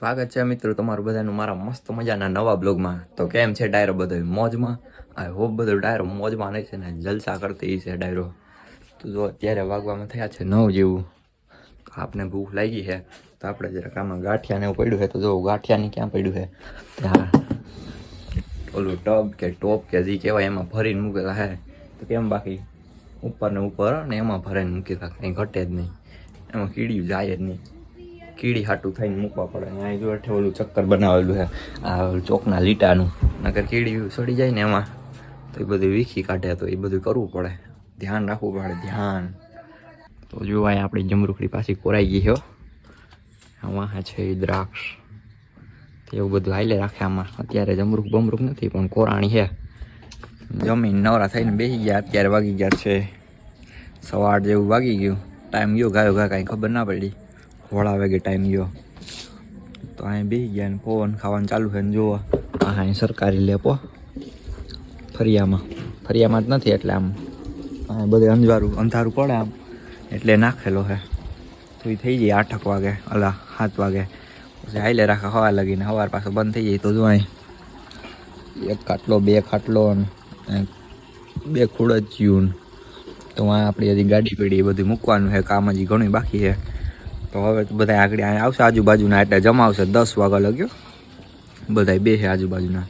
સ્વાગત છે મિત્રો તમારું બધાનું મારા મસ્ત મજાના નવા બ્લોગમાં. તો કેમ છે ડાયરો બધો મોજમાં? આઈ હોપ બધો ડાયરો મોજમાં નહીં છે ને જલસા કરતી છે ડાયરો. તો જો અત્યારે વાગવામાં થયા છે 9 જેવું. તો આપને ભૂખ લાગી છે તો આપણે જરાક આમાં ગાંઠિયાને એવું પડ્યું છે. તો જો ગાંઠિયાની ક્યાં પડ્યું છે ત્યાં ઓલું ટબ કે ટોપ કે જે કહેવાય એમાં ભરીને મૂકેલા છે. તો કેમ બાકી ઉપર ને ઉપર ને એમાં ભરીને મૂકેલા, કંઈ ઘટે જ નહીં, એમાં કીડિયું જાય જ નહીં. કીડી હાટું થઈને મૂકવા પડે. અહીં જો અઠે ઓલું ચક્કર બનાવેલું છે આ ચોકના લીટાનું, નકર કીડી સડી જાય ને એમાં તો એ બધું વીખી કાઢે. તો એ બધું કરવું પડે, ધ્યાન રાખવું પડે, ધ્યાન. તો જો અહીં આપણી જમરૂખડી પાછી કોરાઈ ગઈ છે. આમાં છે એ દ્રાક્ષ, એવું બધું હાલે રાખે આમાં. અત્યારે જમરૂખ બમરૂખ નથી પણ કોરાણી છે. જમીન નવરા થઈને બેસી ગયા. અત્યારે વાગી ગયા છે 8:15 જેવું વાગી ગયું. ટાઈમ ગયો ગાયો ગા કાંઈ ખબર ના પડી. 8 વાગે ટાઈમ ગયો તો અહીં બેસી ગયા ને પવન ખાવાનું ચાલુ છે ને જોવા. અહીં સરકારી લેપો ફરિયામાં જ નથી એટલે આમ બધે અંધારું પડે આમ એટલે નાખેલો છે. તો એ થઈ જાય 8 વાગે 7 વાગે પછી હાઈલે રાખે હવા લગીને. સવાર પાછો બંધ થઈ જાય. તો જો અહીં 1 ખાટલો 2 ખાટલો ને 2 ખુડચિયું. તો આપણી હજી ગાડી પડી એ બધું મૂકવાનું છે. કામ હજી ઘણું બાકી છે. તો હવે બધા આગળ આવશે આજુબાજુના એટલે જમાવશે. 10 વાગવા લાગ્યો બધા બે છે આજુબાજુના.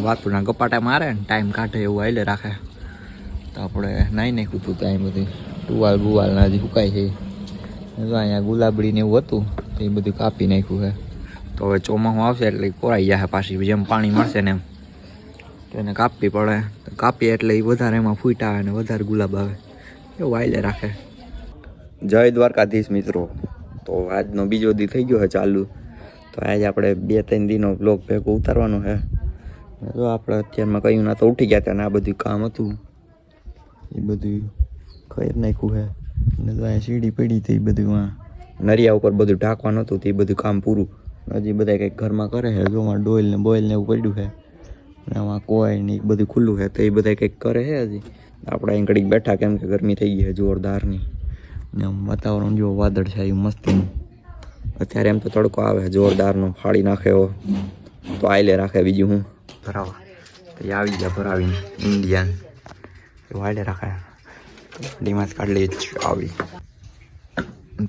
વાતુના ગપાટા મારે ને ટાઈમ કાઢે એવું હાઈલે રાખે. તો આપણે નાઈ નાખ્યું હતું ત્યાં બધું ટુવાલ બુવાલના હજી સુકાય છે. જો અહીંયા ગુલાબડીને એવું હતું તો એ બધું કાપી નાખ્યું છે. તો હવે ચોમાસું આવશે એટલે કોરાઈ જશે પાછી. જેમ પાણી મળશે ને એમ તો એને કાપવી પડે. તો કાપીએ એટલે એ વધારે એમાં ફૂટ આવે ને વધારે ગુલાબ આવે એવું હાઈલે રાખે. જય દ્વારકાધીશ મિત્રો. તો આજનો બીજો દી થઈ ગયો છે ચાલુ. તો આજે આપણે 2-3 દીનો બ્લોગ ભેગો ઉતારવાનો છે. જો આપણે અત્યારમાં કહ્યું ના તો ઉઠી ગયા હતા ને આ બધું કામ હતું એ બધું કરી નાખ્યું છે. અને તો અહીંયા સીડી પડી હતી એ બધું નરિયા ઉપર બધું ઢાંકવાનું હતું તો એ બધું કામ પૂરું. હજી બધા કંઈક ઘરમાં કરે છે. જો આમાં ડોઇલ ને બોઇલ ને એવું પડ્યું છે ને આમાં કોઈ ને બધું ખુલ્લું છે તો એ બધા કંઈક કરે છે. હજી આપણે અહીં ઘડીક બેઠા કેમ કે ગરમી થઈ ગઈ છે જોરદારની. ને આમ વાતાવરણ જો વાદળ છે એવું મસ્તીનું. અત્યારે એમ તો તડકો આવે જોરદારનો ફાડી નાખે એવો. તો આઈલે રાખે બીજું હું ભરાવા. તો એ આવી ગયા ભરાવીને ઇન્ડિયન એવું આઈલે રાખે. ડીમાં કાઢી લઈએ જ આવી.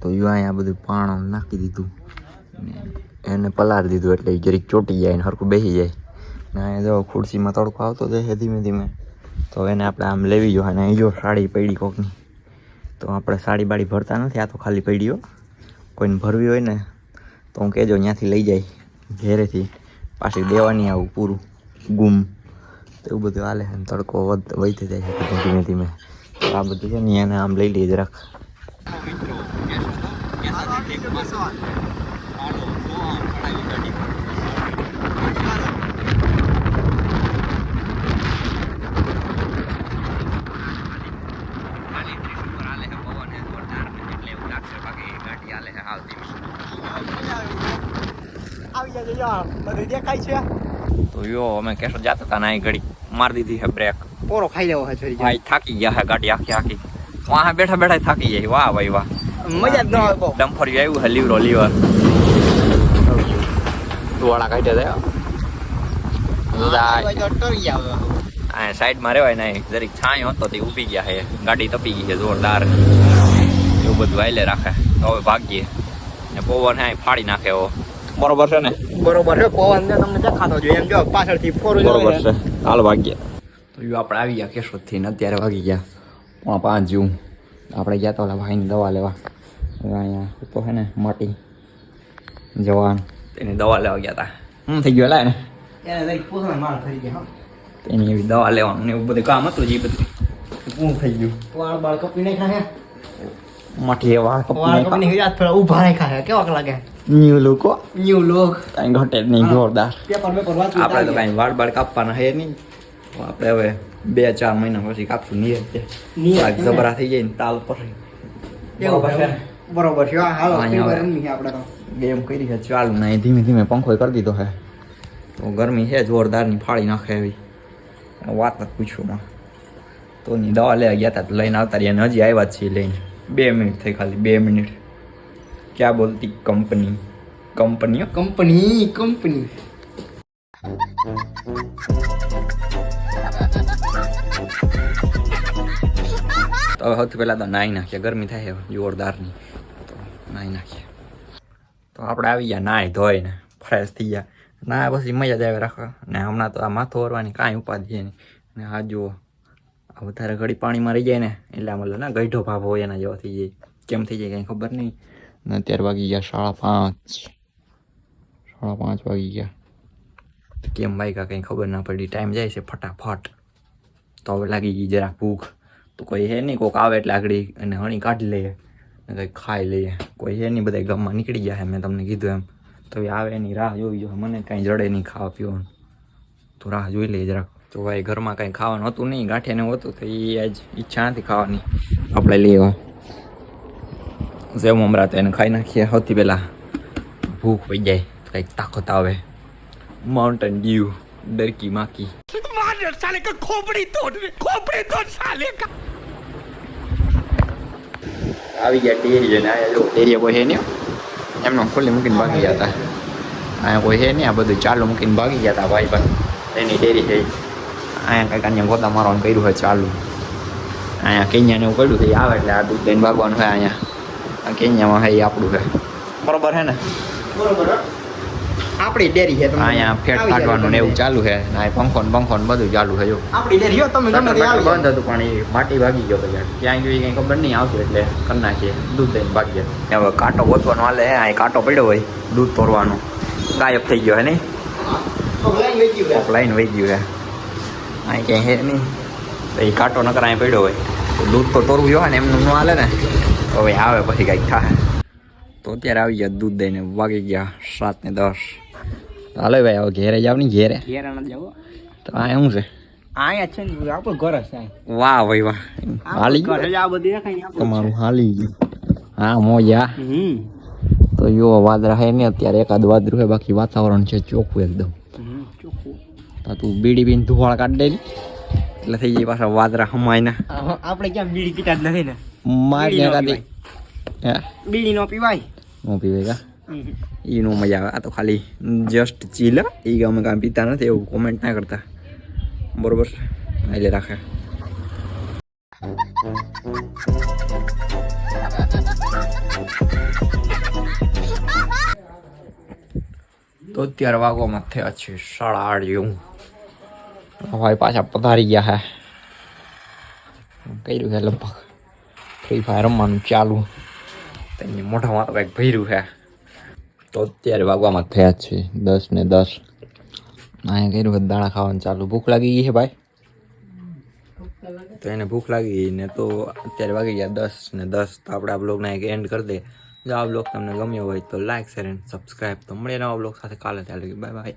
તો અહીંયા બધું પાણ નાખી દીધું એને પલાળી દીધું એટલે જરીક ચોટી જાય ને હરખું બેસી જાય. ને અહીંયા જો ખુરશીમાં તડકો આવતો જાય ધીમે ધીમે. તો એને આપણે આમ લેવી જોઈએ. અને અહીં જો સાડી પડી કોકની. તો આપણે સાડી બાડી ભરતા નથી, આ તો ખાલી પડીઓ. કોઈને ભરવી હોય ને તો હું કહેજો ત્યાંથી લઈ જાય ઘેરેથી. પાછી દેવાની આવું પૂરું ગુમ તો એવું બધું હાલે. તડકો વધતી જાય છે ધીમે ધીમે. તો આ બધું છે ને એને આમ લઈ લઈએ જરાક. તો યો અમે કેસો જતા હતા ને અહીં ઘડી મારી દીધી છે બ્રેક. પોરો ખાઈ લેવો છે છોરી ભાઈ થાકી ગયા છે ગાડી આખી. વાહ બેઠા બેઠા થાકી જાય. વાહ ભાઈ વાહ, મજા જ ન આવે. ડમ્ફર આવ્યું છે લીવર ધોવાડા કાઢ્યા હતા. સાઈડમાં રેવાય નહીં જરીક છાંયો હતો તે ઊભી ગયા છે. ગાડી તપી ગઈ છે જોરદાર. એવું બધું હાઈલે રાખે. તો હવે ભાગીએ ને પવન હે ફાડી નાખે એવો. બરોબર છે ને? બરોબર છે. પવન ને તમને દેખાતો જોઈએ એમ જો પાછળથી ફોર બરોબર છે. હાલ ભાગીએ. તો આપણે આવી ગયા કેશોદથી ને અત્યારે વાગી ગયા 5 જેવું. આપણે ગયા તો ઓલા ભાઈની દવા લેવા. અહીંયા તો છે ને મોટી જવાન તેની દવા લેવા ગયા હતા. શું થઈ ગયું ને એને લઈ પૂછવા માર થઈ ગયા. તેની એવી દવા લેવાનું ને એવું બધું કામ હતું જે બધું પૂરું થઈ ગયું. વાળ બાળ કપી નહીં ખાય. માટી વાળ કપી નહીં રાત થોડા ઊભા નહીં ખાય. કેવાક લાગે ન્યુ લોકો કાંઈ ઘટે જ નહીં જોરદાર. પેપર વાંચવું આપણે તો કાંઈ વાળ બાળ કાપવાના હે નહીં. આપણે હવે 2-4 મહિના પછી કાપશું નિયત જબરા થઈ જાય ને તાલ પર. બરોબર છે. હાલો આપણે તો ગેમ કરી છે ચાલુ ને ધીમે ધીમે પંખો કરી દીધો છે. તો ગરમી છે જોરદારની ફાડી નાખે એવી વાત નથી પૂછવામાં. તો ની દવા લેવા ગયા હતા લઈને આવતા રહ્યા. હજી આવ્યા જ છીએ લઈને 2 મિનિટ થઈ ખાલી 2 મિનિટ. ક્યાં બોલતી કંપની કંપનીઓ કંપની તો હવે સૌથી પહેલાં તો નાહી નાખીએ, ગરમી થાય હવે જોરદારની, તો નાહી નાખીએ. તો આપણે આવી ગયા નાહી ધોઈને ફ્રેશ થઈ ગયા. ના પછી મજા જ આવે રાખવા. ને હમણાં તો આ માથું ઓરવાની કાંઈ ઉપાધિ નહીં. ને આ જુઓ, આ વધારે ઘડી પાણીમાં રહી જાય ને એટલે આમ ને ગઈઢો ભાવ હોય એના જેવો થઈ જાય. કેમ થઈ જાય કંઈ ખબર નહીં. ને અત્યારે વાગી ગયા 5:30. 5:30 વાગી ગયા. કેમ વાગ્યા કંઈ ખબર ના પડી. ટાઈમ જાય છે ફટાફટ. તો હવે લાગી ગઈ જરાક ભૂખ. તો કોઈ હે નહીં, કોઈક આવે એટલે આગળ અને હણી કાઢી લઈએ ને કંઈક ખાઈ લઈએ. કોઈ હે નહીં, બધા ગામમાં નીકળી ગયા છે, મેં તમને કીધું એમ. તો એ આવે એની રાહ જોઈ જોઈએ. મને કાંઈ જડે નહીં ખાવા પીવાનું, તો રાહ જોઈ લઈએ જરાક. તો ભાઈ ઘરમાં કાંઈ ખાવાનું હતું નહીં, ગાંઠિયાને હતું, તો એ આજ ઈચ્છા નથી ખાવાની. આપણે લેવા સેવ મમરા તો એને ખાઈ નાખીએ. સૌથી પહેલાં ભૂખ પડી જાય તો કંઈક તાકાત આવે. માઉન્ટેન ડ્યુ ડરકી માકી આવી ગયા ડેરી જોઈને. આયા જો ડેરી કોઈ હે નહીં, એમનો ખુલ્લી મૂકીને ભાગી ગયા હતા. અહીંયા કોઈ હે નહીં, આ બધું ચાલુ મૂકીને ભાગી ગયા હતા ભાઈ. પણ એની ડેરી છે. અહીંયા કંઈક અહીંયા ગોતા મારવાનું કર્યું હોય ચાલુ. અહીંયા કેન્યાને એવું કર્યું છે, આવે એટલે આ દૂધ દઈને ભાગવાનું હોય. અહીંયા કેન્યામાં હે એ આપણું છે, બરોબર છે ને? બરોબર. આપણી ડેરી છે. અહીંયા ફેટ કાઢવાનું ને એવું ચાલુ છે. અહીં પંખો ને બધું ચાલુ છે. જો આપણી ડેરી તમે ગમે તે આવી બંધ હતું પણ એ માટી ભાગી ગયો પછી. ક્યાં ગયું કંઈ ખબર નહીં, આવશે એટલે કરી નાખીએ. દૂધ દઈને ભાગીએ. હવે કાંટો ગોતવાનો હાલે હે. અહીં કાંટો પડ્યો હોય દૂધ તોડવાનો, ગાયબ થઈ ગયો હે નહીં, લાઈન વહી ગયું હે. અહીં ક્યાંય હે નહીં, તો એ કાંટો નકર અહીં પડ્યો હોય તો દૂધ તો તોડવું જોઈએ ને, એમનું ન હાલે ને. હવે આવે પછી કાંઈક થાય. તો અત્યારે આવી ગયા દૂધ દઈને, વાગી ગયા 7:10. હાલો ભાઈ, હવે ઘેરે જાવ ને? ઘેરે તો આ શું છે? અહીંયા છે ને આપણું ઘર છે. વાહ ભાઈ વાહ, હાલી ગયું આ બધું દેખાય ને તમારું, હાલી ગયું. હા મોજા. તો જો વાદળા હે ને અત્યારે, એકાદ વાદળું હે, બાકી વાતાવરણ છે ચોખ્ખું એકદમ. તો તું બીડી પીને ધુવાળ કાઢી દે એટલે થઈ જાય પાછા વાદળા હમાય ને. આપણે ક્યાં બીડી પીતા જ નથી ને. માર ને કાઢી હે, બીડી નો પીવાય. નો પીવે કા એનું મજા આવે. આ તો ખાલી જસ્ટ ચીલ. એ અમે કાંઈ પીતા નથી એવું કોમેન્ટ ના કરતા, બરોબર? એટલે રાખે. તો અત્યારે વાગવામાં થયા છે 8:30 જેવું. ભાઈ પાછા પધારી ગયા હે. કર્યું છે લગભગ ફ્રી ફાયર રમવાનું ચાલુ. તેની મોઢામાં તો કંઈક ભર્યું છે. તો અત્યારે વાગવામાં થયા છે 10:10. અહીંયા કર્યું છે દાણા ખાવાનું ચાલુ. ભૂખ લાગી ગઈ છે ભાઈ, તો એને ભૂખ લાગી ને તો અત્યારે વાગી ગયા 10:10. તો આપણે આ બ્લોગને એક એન્ડ કરી દઈએ. જો આ બ્લોગ તમને ગમ્યો હોય તો લાઈક, શેર એન્ડ સબસ્ક્રાઈબ. તો મળીએ નવા બ્લોગ સાથે કાલે. ત્યારે બાય બાય.